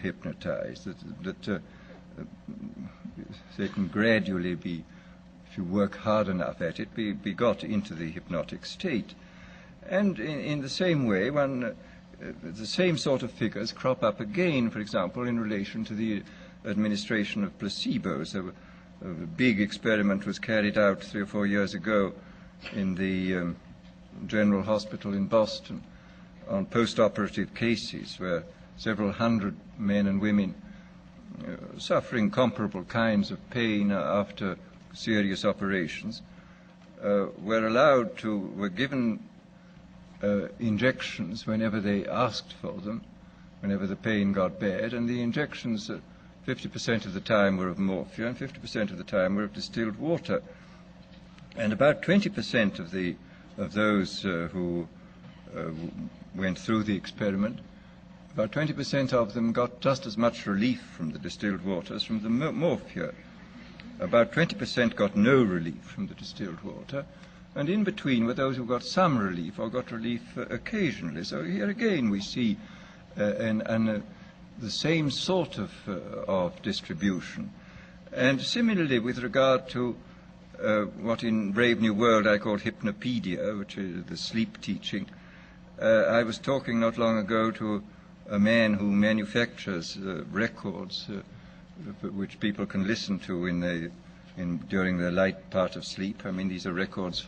hypnotized, that they can gradually be, if you work hard enough at it, be got into the hypnotic state. And in the same way, the same sort of figures crop up again, for example, in relation to the administration of placebos. A big experiment was carried out 3 or 4 years ago in the General Hospital in Boston on post-operative cases where several hundred men and women suffering comparable kinds of pain after serious operations were given injections whenever they asked for them, whenever the pain got bad, and the injections 50% of the time were of morphia and 50% of the time were of distilled water. And about 20% of those who went through the experiment, about 20% of them got just as much relief from the distilled water as from the morphia. About 20% got no relief from the distilled water, and in between were those who got some relief or got relief occasionally. So here again we see the same sort of distribution. And similarly with regard to what in Brave New World I call hypnopedia, which is the sleep teaching, I was talking not long ago to a man who manufactures records which people can listen to during the light part of sleep. I mean, these are records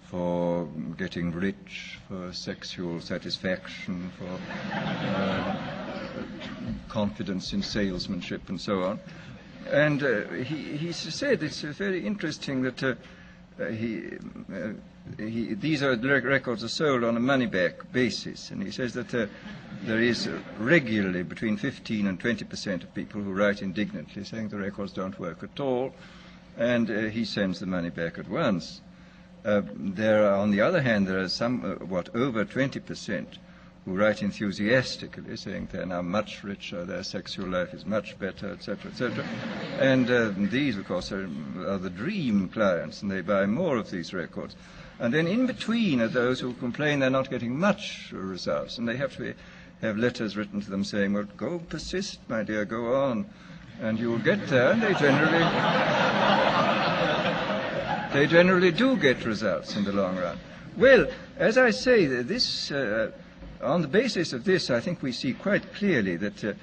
for getting rich, for sexual satisfaction, for confidence in salesmanship, and so on. And he said it's very interesting that these records are sold on a money-back basis, and he says that there is regularly between 15 and 20% of people who write indignantly saying the records don't work at all, and he sends the money back at once. On the other hand, there are over 20% who write enthusiastically, saying they're now much richer, their sexual life is much better, etc., etc. And these, of course, are the dream clients, and they buy more of these records. And then in between are those who complain they're not getting much results, and they have to have letters written to them saying, well, go persist, my dear, go on, and you will get there. And they generally do get results in the long run. Well, as I say, this on the basis of this, I think we see quite clearly that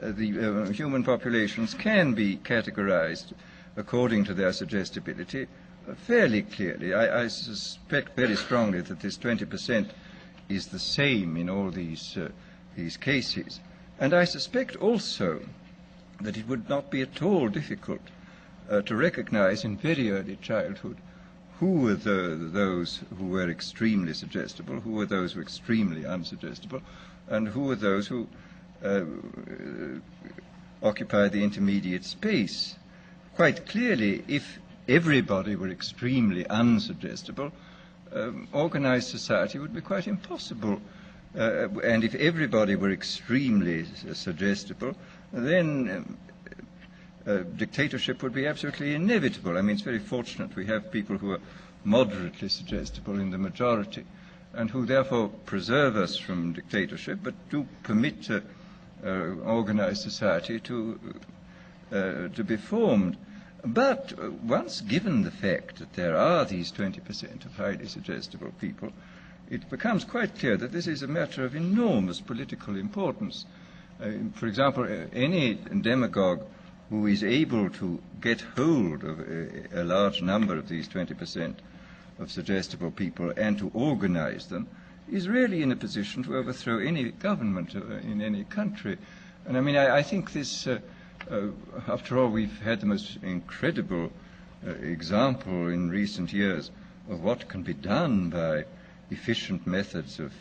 the human populations can be categorized according to their suggestibility fairly clearly. I suspect very strongly that this 20% is the same in all these cases. And I suspect also that it would not be at all difficult to recognize in very early childhood who were those who were extremely suggestible, who were those who were extremely unsuggestible, and who were those who occupy the intermediate space. Quite clearly, if everybody were extremely unsuggestible, organized society would be quite impossible. And if everybody were extremely suggestible, then dictatorship would be absolutely inevitable. I mean, it's very fortunate we have people who are moderately suggestible in the majority, and who therefore preserve us from dictatorship, but do permit organized society to be formed. But once given the fact that there are these 20% of highly suggestible people, it becomes quite clear that this is a matter of enormous political importance. For example, any demagogue who is able to get hold of a large number of these 20% of suggestible people and to organize them is really in a position to overthrow any government in any country. And I mean, I think this, after all, we've had the most incredible example in recent years of what can be done by efficient methods of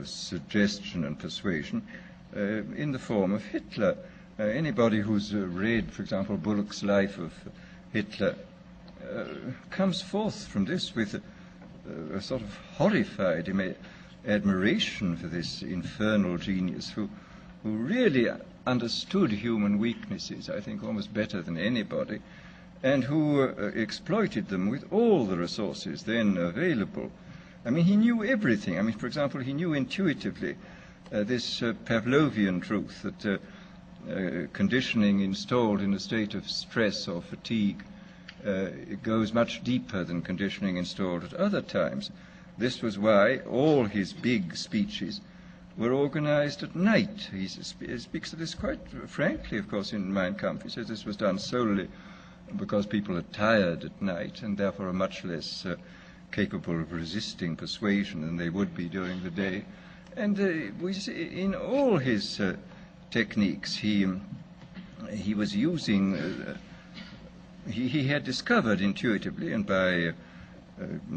suggestion and persuasion in the form of Hitler. Anybody who's read, for example, Bullock's Life of Hitler comes forth from this with a sort of horrified admiration for this infernal genius who really understood human weaknesses, I think, almost better than anybody, and who exploited them with all the resources then available. I mean, he knew everything. I mean, for example, he knew intuitively this Pavlovian truth that conditioning installed in a state of stress or fatigue it goes much deeper than conditioning installed at other times. This was why all his big speeches were organized at night. He speaks of this quite frankly, of course, in Mein Kampf. He says this was done solely because people are tired at night and therefore are much less capable of resisting persuasion than they would be during the day. And we see in all his techniques, he was using, he had discovered intuitively and by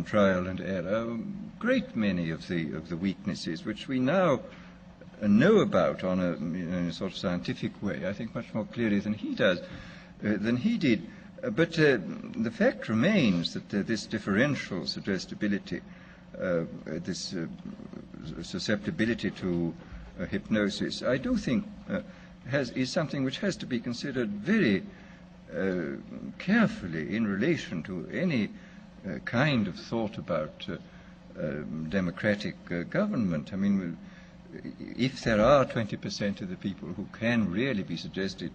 trial and error a great many of the weaknesses which we now know about in a sort of scientific way, I think much more clearly than he did. But the fact remains that this differential suggestibility, this susceptibility to hypnosis, I do think is something which has to be considered very carefully in relation to any kind of thought about democratic government. I mean, if there are 20% of the people who can really be suggested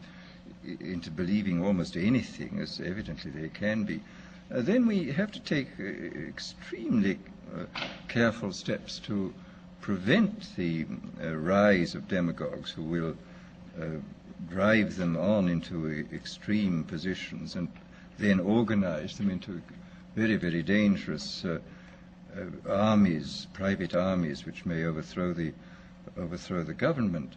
into believing almost anything, as evidently they can be, then we have to take extremely careful steps to prevent the rise of demagogues who will drive them on into extreme positions and then organize them into very, very dangerous armies, private armies, which may overthrow the government.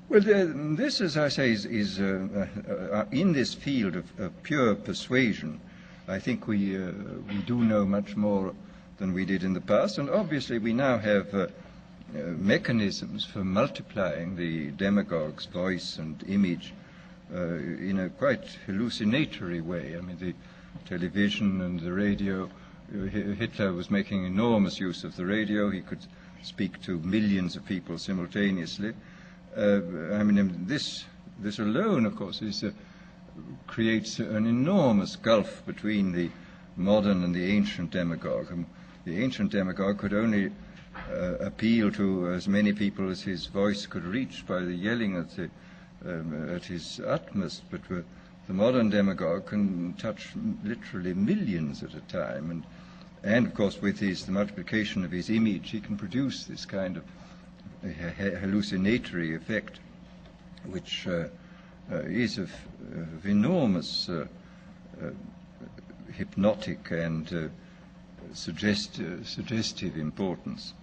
Well, this, as I say, is in this field of pure persuasion. I think we do know much more than we did in the past, and obviously we now have mechanisms for multiplying the demagogue's voice and image in a quite hallucinatory way. I mean, the television and the radio. Hitler was making enormous use of the radio. He could speak to millions of people simultaneously. I mean, this alone, of course, creates an enormous gulf between the modern and the ancient demagogue. The ancient demagogue could only appeal to as many people as his voice could reach by the yelling at his utmost, but the modern demagogue can touch literally millions at a time, and of course with the multiplication of his image, he can produce this kind of hallucinatory effect, which is of enormous hypnotic and suggestive importance.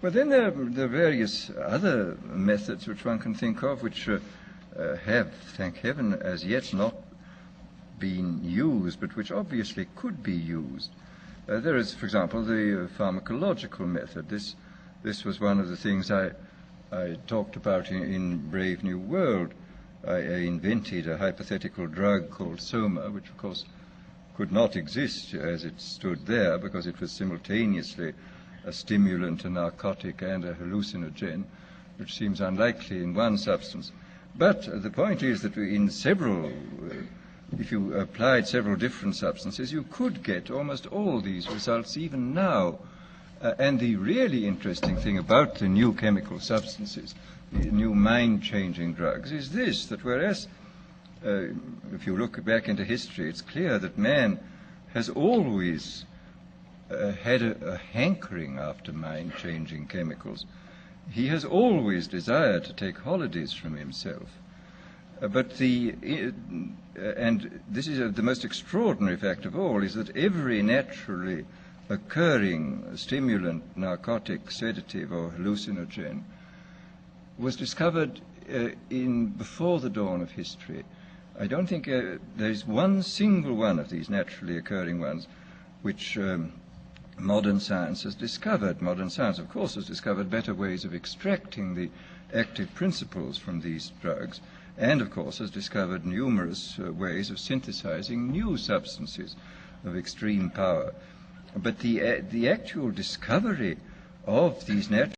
But then there are various other methods which one can think of, which have, thank heaven, as yet not been used, but which obviously could be used. There is, for example, the pharmacological method. This was one of the things I talked about in Brave New World. I invented a hypothetical drug called soma, which of course could not exist as it stood there because it was simultaneously a stimulant, a narcotic, and a hallucinogen, which seems unlikely in one substance. But the point is that if you applied several different substances, you could get almost all these results even now. And the really interesting thing about the new chemical substances, the new mind-changing drugs, is this, that whereas, if you look back into history, it's clear that man has always had a hankering after mind-changing chemicals. He has always desired to take holidays from himself. But and this is the most extraordinary fact of all, is that every naturally occurring stimulant, narcotic, sedative, or hallucinogen was discovered before the dawn of history. I don't think there is one single one of these naturally occurring ones which modern science has discovered. Modern science, of course, has discovered better ways of extracting the active principles from these drugs, and, of course, has discovered numerous ways of synthesizing new substances of extreme power. But the actual discovery of these natural